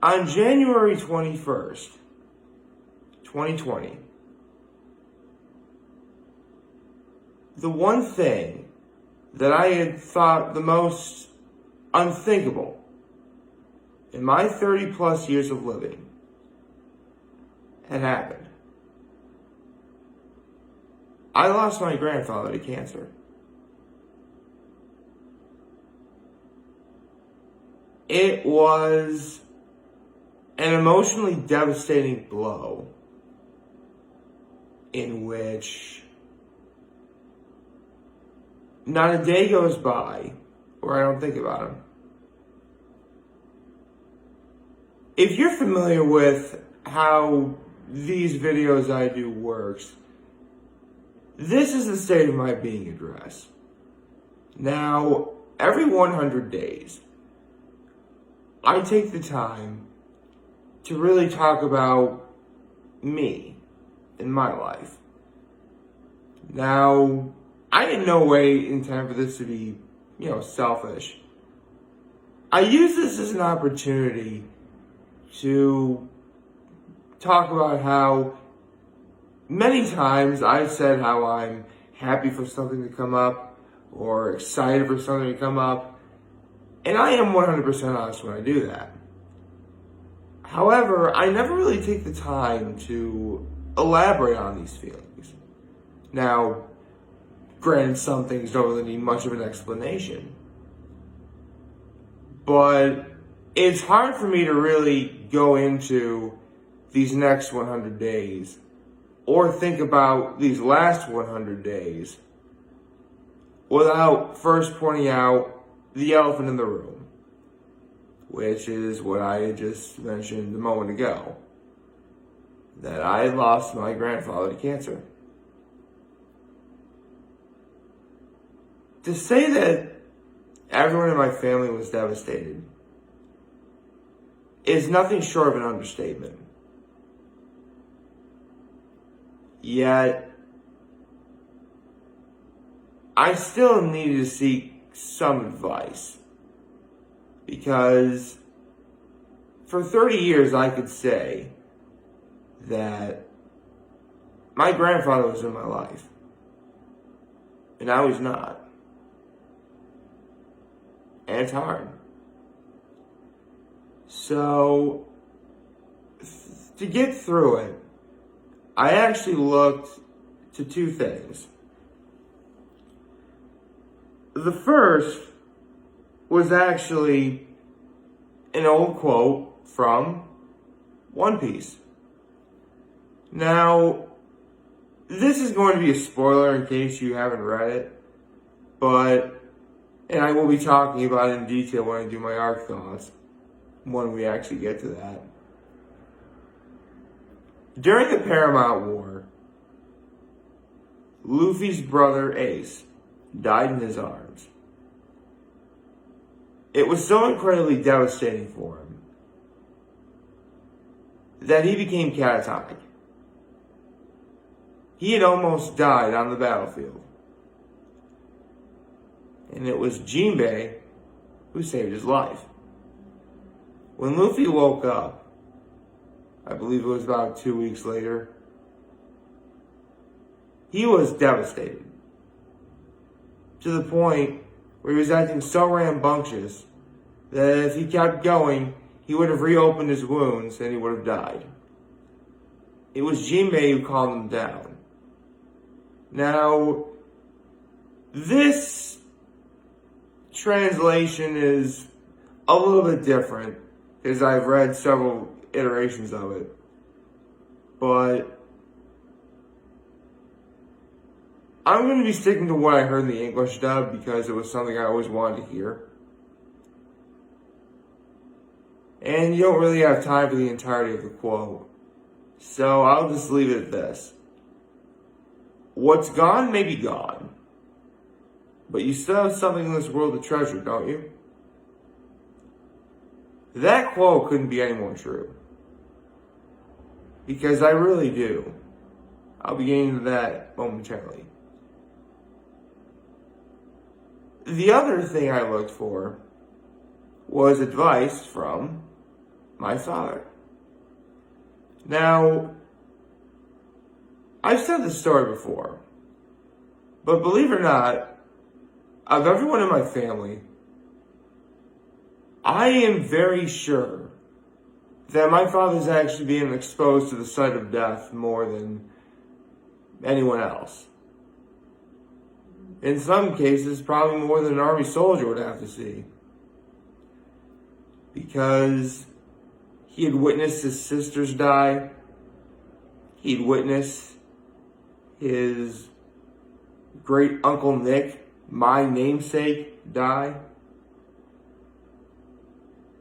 On January 21st, 2020, the one thing that I had thought the most unthinkable in my 30 plus years of living had happened. I lost my grandfather to cancer. It was an emotionally devastating blow in which not a day goes by where I don't think about him. If you're familiar with how these videos I do works, this is the state of my being address. Now, every 100 days, I take the time to really talk about me and my life. Now, I in no way intend for this to be, selfish. I use this as an opportunity to talk about how many times I've said how I'm happy for something to come up or excited for something to come up. And I am 100% honest when I do that. However, I never really take the time to elaborate on these feelings. Now, granted, some things don't really need much of an explanation. But it's hard for me to really go into these next 100 days or think about these last 100 days without first pointing out the elephant in the room, which is what I had just mentioned a moment ago, that I lost my grandfather to cancer. To say that everyone in my family was devastated is nothing short of an understatement. Yet, I still needed to seek some advice. Because for 30 years I could say that my grandfather was in my life. And now he's not. And it's hard. So, to get through it, I actually looked to two things. The first was actually an old quote from One Piece. Now, this is going to be a spoiler in case you haven't read it, and I will be talking about it in detail when I do my arc thoughts, when we actually get to that. During the Paramount War, Luffy's brother Ace died in his arms. It was so incredibly devastating for him that he became catatonic. He had almost died on the battlefield. And it was Jinbei who saved his life. When Luffy woke up, I believe it was about 2 weeks later, he was devastated. To the point where he was acting so rambunctious that if he kept going, he would have reopened his wounds and he would have died. It was Jinbei who calmed him down. Now, this translation is a little bit different because I've read several iterations of it. But I'm going to be sticking to what I heard in the English dub because it was something I always wanted to hear. And you don't really have time for the entirety of the quote. So I'll just leave it at this. What's gone may be gone. But you still have something in this world to treasure, don't you? That quote couldn't be any more true. Because I really do. I'll be getting into that momentarily. The other thing I looked for was advice from my father. Now, I've said this story before, but believe it or not, of everyone in my family, I am very sure that my father's actually being exposed to the sight of death more than anyone else. In some cases, probably more than an army soldier would have to see. Because he had witnessed his sisters die. He'd witnessed his great uncle Nick, my namesake, die.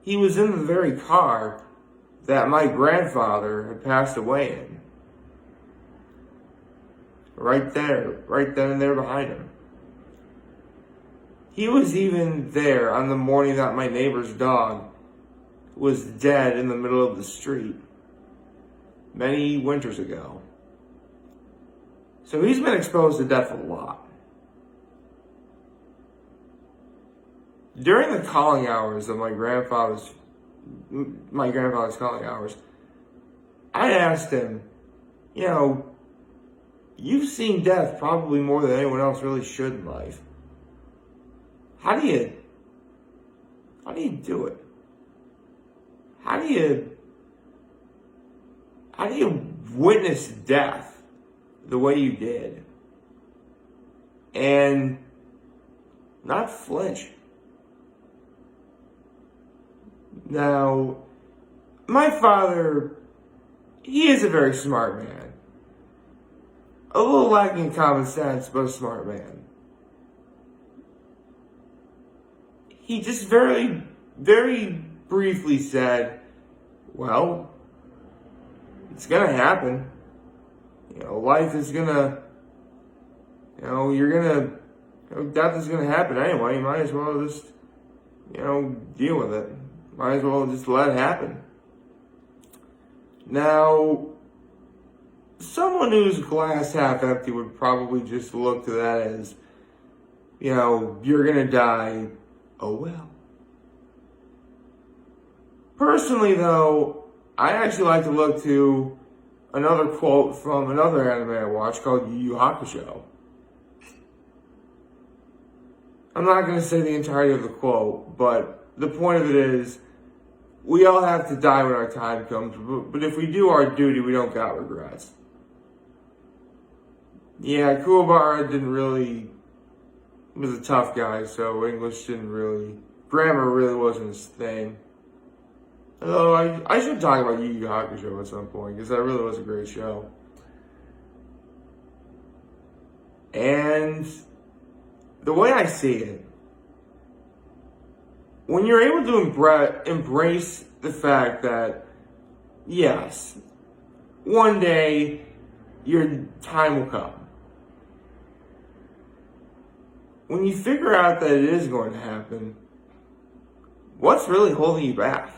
He was in the very car that my grandfather had passed away in. Right there, right then and there behind him. He was even there on the morning that my neighbor's dog was dead in the middle of the street many winters ago. So he's been exposed to death a lot. During the calling hours of my grandfather's calling hours, I asked him, you've seen death probably more than anyone else really should in life. How do you do it? How do you witness death the way you did and not flinch? Now, my father, he is a very smart man. A little lacking in common sense, but a smart man. He just very, very briefly said, well, it's gonna happen. Life is gonna, death is gonna happen anyway. You might as well just, deal with it. Might as well just let it happen. Now, someone who's glass half empty would probably just look to that as, you're gonna die. Oh well. Personally, though, I actually like to look to another quote from another anime I watch called Yu Yu Hakusho. I'm not going to say the entirety of the quote, but the point of it is, we all have to die when our time comes, but if we do our duty, we don't got regrets. Yeah, Kuwabara he was a tough guy, so grammar really wasn't his thing. Although I should talk about Yu Yu Hakusho at some point, because that really was a great show. And the way I see it, when you're able to embrace the fact that, yes, one day your time will come. When you figure out that it is going to happen, what's really holding you back?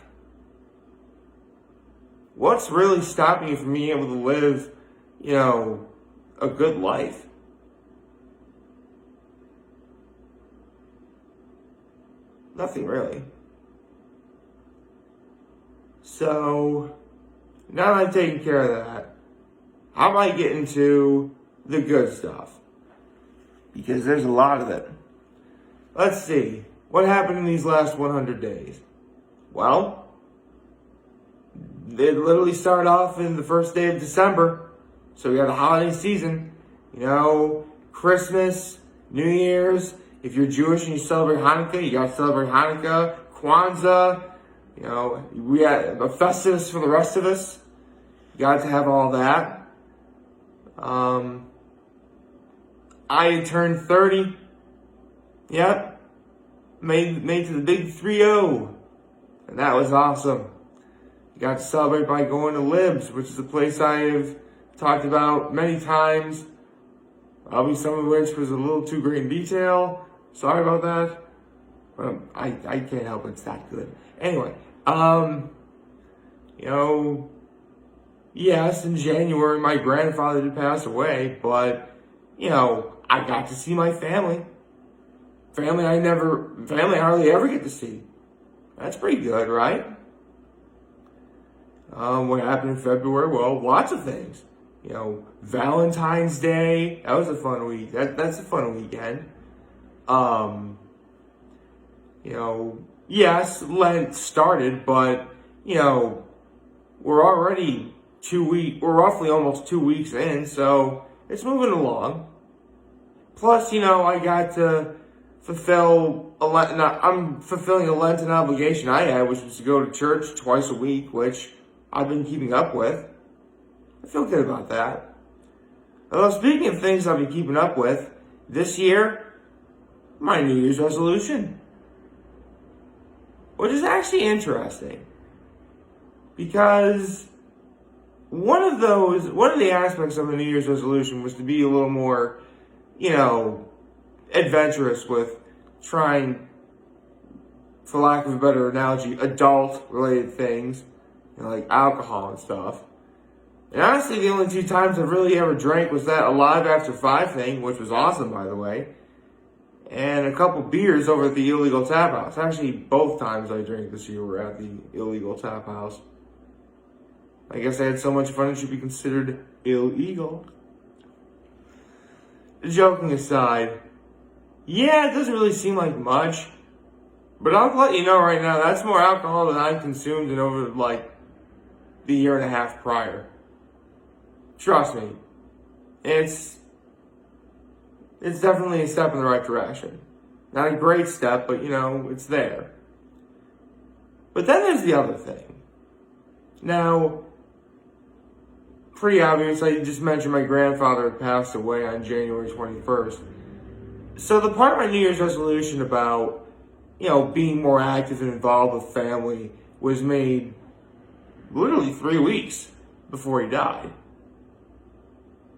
What's really stopping you from being able to live, a good life? Nothing really. So, now that I've taken care of that, how about I get into the good stuff? Because there's a lot of it. Let's see. What happened in these last 100 days? Well, it literally started off in the first day of December. So we got the holiday season. Christmas, New Year's. If you're Jewish and you celebrate Hanukkah, you got to celebrate Hanukkah. Kwanzaa. We had a Festivus for the rest of us. You got to have all that. I turned 30. Yep. Made to the big 3-0. And that was awesome. Got to celebrate by going to Libs, which is a place I have talked about many times. Probably some of which was a little too great in detail. Sorry about that. But I can't help it. It's that good. Anyway, yes, in January my grandfather did pass away, but, I got to see my family. Family I hardly ever get to see. That's pretty good, right? What happened in February? Well, lots of things. Valentine's Day, that was a fun week. That's a fun weekend. Yes, Lent started, but, we're already we're roughly almost 2 weeks in, so it's moving along. Plus, I got to I'm fulfilling a Lenten obligation I had, which was to go to church twice a week, which I've been keeping up with. I feel good about that. Although, speaking of things I've been keeping up with, this year, my New Year's resolution. Which is actually interesting. Because one of the aspects of a New Year's resolution was to be a little more, adventurous with trying, for lack of a better analogy, adult-related things, like alcohol and stuff. And honestly, the only 2 times I've really ever drank was that Alive After 5 thing, which was awesome, by the way, and a couple beers over at the illegal tap house. Actually, both times I drank this year were at the illegal tap house. I guess I had so much fun it should be considered illegal. Joking aside, yeah, it doesn't really seem like much, but I'll let you know right now, that's more alcohol than I've consumed in over, the year and a half prior. Trust me, it's definitely a step in the right direction. Not a great step, but, it's there. But then there's the other thing. Now, pretty obvious, I just mentioned my grandfather had passed away on January 21st. So the part of my New Year's resolution about, being more active and involved with family was made literally 3 weeks before he died.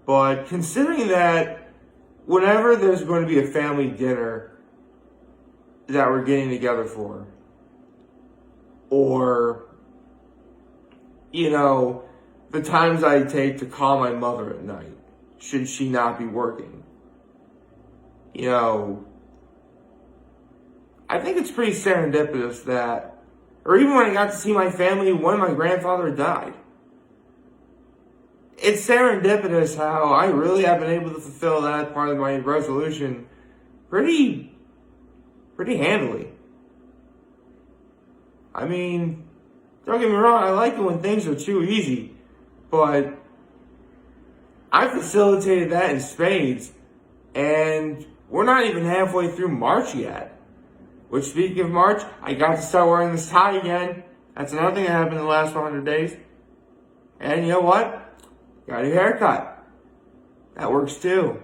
But considering that whenever there's going to be a family dinner that we're getting together for, or, the times I take to call my mother at night, should she not be working, I think it's pretty serendipitous that, or even when I got to see my family when my grandfather died, it's serendipitous how I really have been able to fulfill that part of my resolution pretty handily. I mean, don't get me wrong, I like it when things are too easy, but I facilitated that in spades, and we're not even halfway through March yet. Which, speaking of March, I got to start wearing this tie again. That's another thing that happened in the last 100 days. And you know what? Got a new haircut. That works too.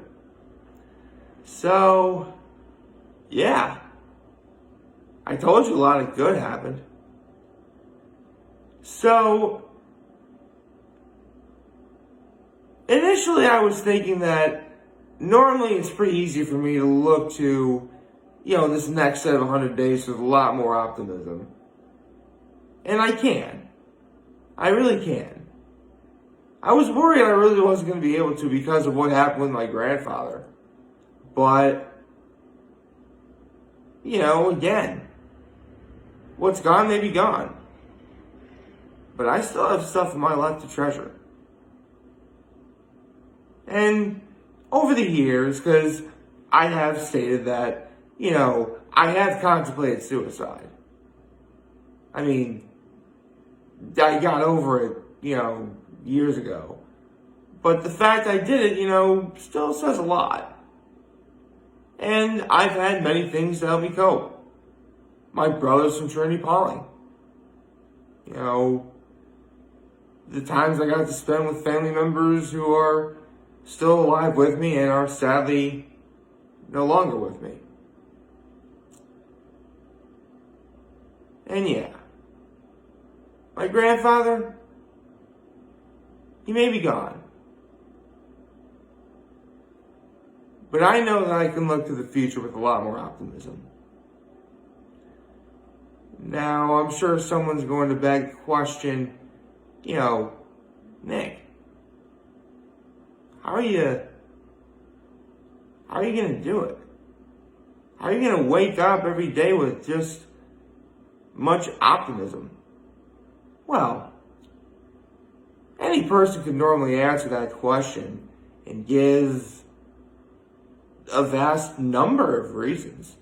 So, yeah. I told you a lot of good happened. So, initially I was thinking that normally it's pretty easy for me to look to, this next set of 100 days with a lot more optimism. And I can. I really can. I was worried I really wasn't going to be able to because of what happened with my grandfather. But, again, what's gone may be gone. But I still have stuff in my life to treasure. And over the years, because I have stated that, I have contemplated suicide. I mean, I got over it, years ago. But the fact I did it, still says a lot. And I've had many things to help me cope. My brothers from Trinity Pauling. The times I got to spend with family members who are still alive with me and are sadly no longer with me. And yeah, my grandfather, he may be gone. But I know that I can look to the future with a lot more optimism. Now, I'm sure someone's going to beg the question, Nick, how are you going to do it? How are you going to wake up every day with just much optimism? Well, any person could normally answer that question and give a vast number of reasons.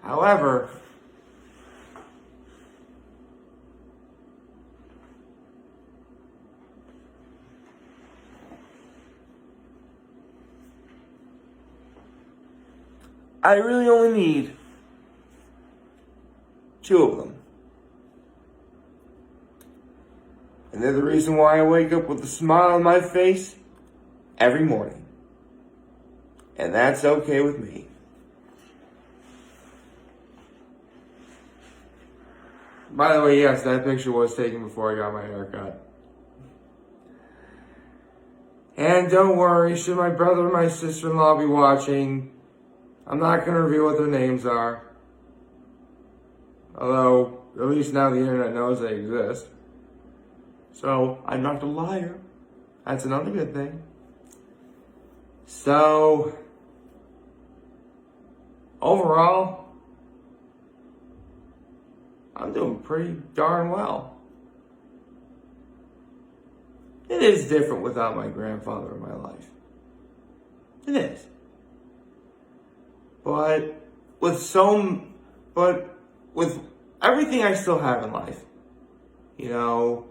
However, I really only need 2 of them. And they're the reason why I wake up with a smile on my face every morning. And that's okay with me. By the way, yes, that picture was taken before I got my haircut. And don't worry, should my brother or my sister-in-law be watching, I'm not going to reveal what their names are. Although, at least now the internet knows they exist. So, I'm not a liar. That's another good thing. So, overall, I'm doing pretty darn well. It is different without my grandfather in my life. It is. But with everything I still have in life, you know,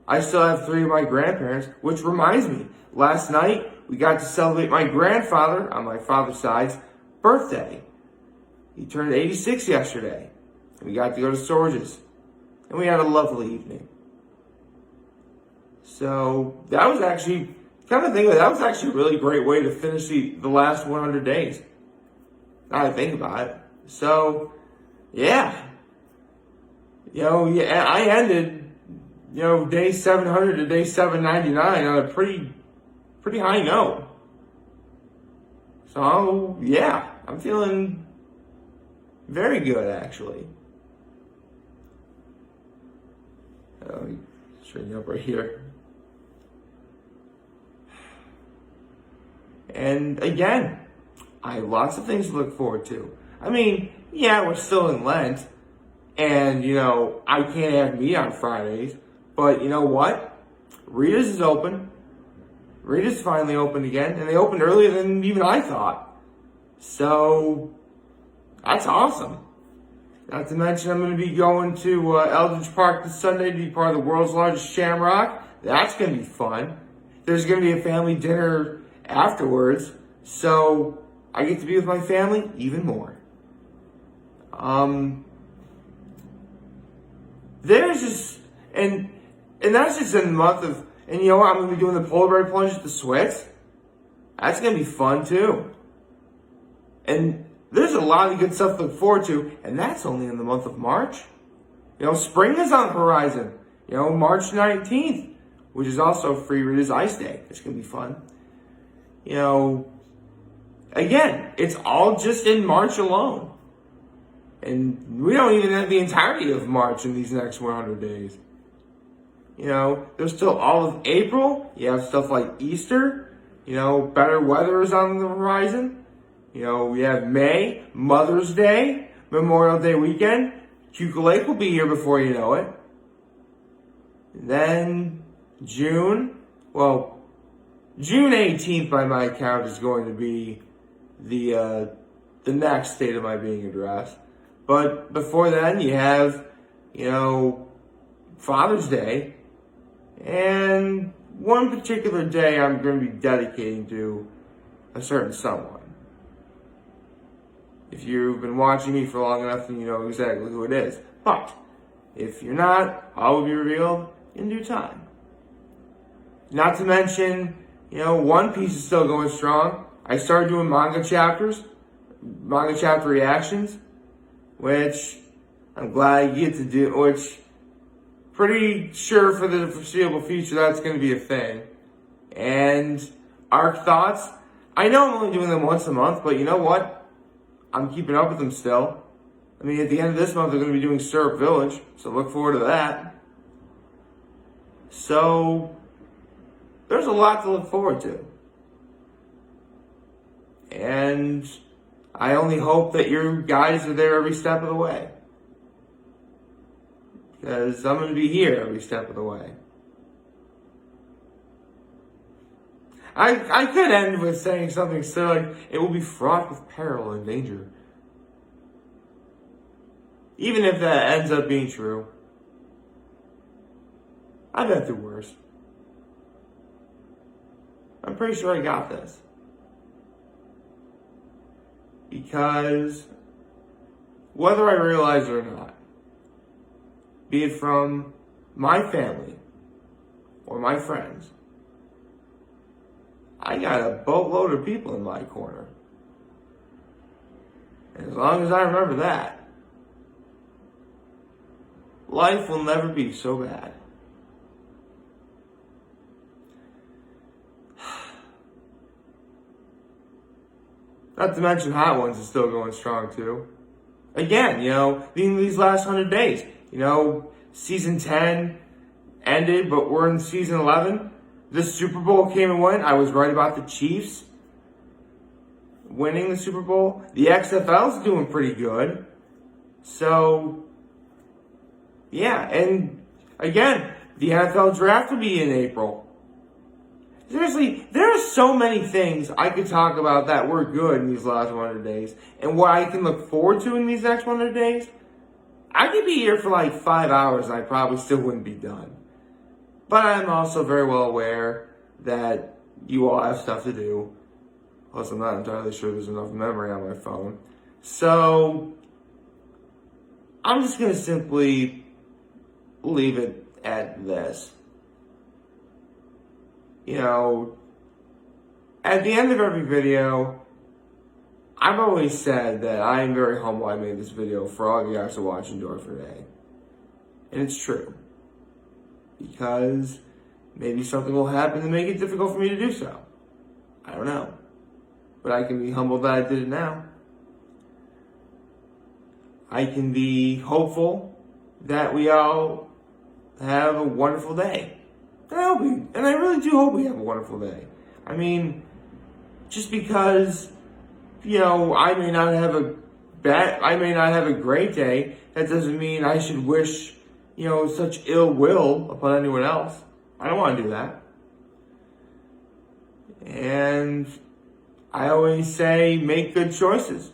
I still have 3 of my grandparents, which reminds me, last night we got to celebrate my grandfather on my father's side's birthday. He turned 86 yesterday. We got to go to Sorge's, and we had a lovely evening. So that was actually, kind of think of it, that was actually a really great way to finish the last 100 days. Now I think about it. So, yeah. I ended, day 700 to day 799 on a pretty high note. So, yeah, I'm feeling very good, actually. Straighten up right here. And again, I have lots of things to look forward to. I mean, yeah, we're still in Lent, and, I can't have meat on Fridays, but you know what? Rita's is open. Rita's finally open again, and they opened earlier than even I thought. So, that's awesome. Not to mention, I'm going to be going to Eldridge Park this Sunday to be part of the world's largest shamrock. That's going to be fun. There's going to be a family dinner afterwards, so I get to be with my family even more. There's just, and that's just in the month of, and you know what, I'm going to be doing the polar bear plunge at the Swits. That's going to be fun too. And there's a lot of good stuff to look forward to, and that's only in the month of March. Spring is on the horizon. March 19th, which is also Free Rita's Ice Day. It's going to be fun. Again, it's all just in March alone. And we don't even have the entirety of March in these next 100 days. There's still all of April. You have stuff like Easter. Better weather is on the horizon. We have May, Mother's Day, Memorial Day weekend. Cuca Lake will be here before you know it. And then June 18th by my count is going to be the next date of my being addressed. But before then you have, Father's Day, and one particular day I'm going to be dedicating to a certain someone. If you've been watching me for long enough, then you know exactly who it is. But if you're not, all will be revealed in due time. Not to mention, One Piece is still going strong. I started doing manga chapter reactions, which I'm glad I get to do, which pretty sure for the foreseeable future that's going to be a thing. And arc thoughts, I know I'm only doing them once a month, but you know what? I'm keeping up with them still. I mean, at the end of this month, they're going to be doing Syrup Village, so look forward to that. So, there's a lot to look forward to. And I only hope that you guys are there every step of the way. Because I'm going to be here every step of the way. I could end with saying something silly like, it will be fraught with peril and danger. Even if that ends up being true. I've been through worse. I'm pretty sure I got this. Because whether I realize it or not, be it from my family or my friends, I got a boatload of people in my corner. And as long as I remember that, life will never be so bad. Not to mention Hot Ones is still going strong too. Again, in these last 100 days, season 10 ended, but we're in season 11. The Super Bowl came and went. I was right about the Chiefs winning the Super Bowl. The XFL's doing pretty good. So, yeah, and again, the NFL draft will be in April. Seriously, there are so many things I could talk about that were good in these last 100 days. And what I can look forward to in these next 100 days, I could be here for like 5 hours and I probably still wouldn't be done. But I'm also very well aware that you all have stuff to do. Plus, I'm not entirely sure there's enough memory on my phone. So, I'm just going to simply leave it at this. At the end of every video, I've always said that I am very humble I made this video for all of you guys to watch and enjoy for today. And it's true. Because maybe something will happen to make it difficult for me to do so. I don't know. But I can be humbled that I did it now. I can be hopeful that we all have a wonderful day. And I really do hope we have a wonderful day. I mean, just because, I may not have a great day, that doesn't mean I should wish, such ill will upon anyone else. I don't want to do that. And I always say, make good choices.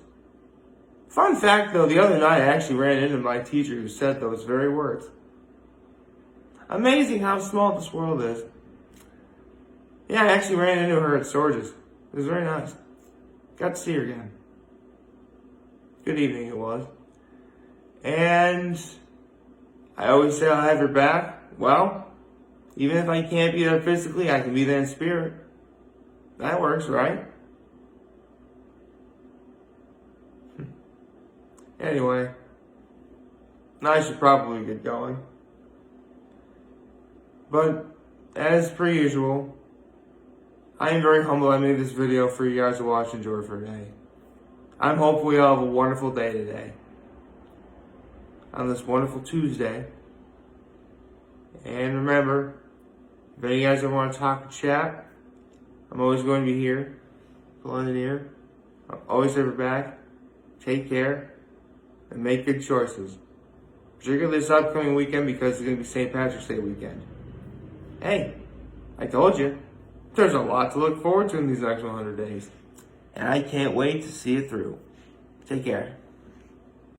Fun fact though, the other night I actually ran into my teacher who said those very words. Amazing how small this world is. Yeah, I actually ran into her at Sorges. It was very nice. Got to see her again. Good evening it was. And I always say I'll have her back. Well, even if I can't be there physically, I can be there in spirit. That works, right? Anyway, now I should probably get going. But, as per usual, I am very humble I made this video for you guys to watch and enjoy for today. I'm hopeful we all have a wonderful day today. On this wonderful Tuesday. And remember, if any of you guys ever want to talk or chat, I'm always going to be here. Pull in the ear. I'll always have your back. Take care. And make good choices. Particularly this upcoming weekend because it's going to be St. Patrick's Day weekend. Hey, I told you, there's a lot to look forward to in these next 100 days. And I can't wait to see it through. Take care.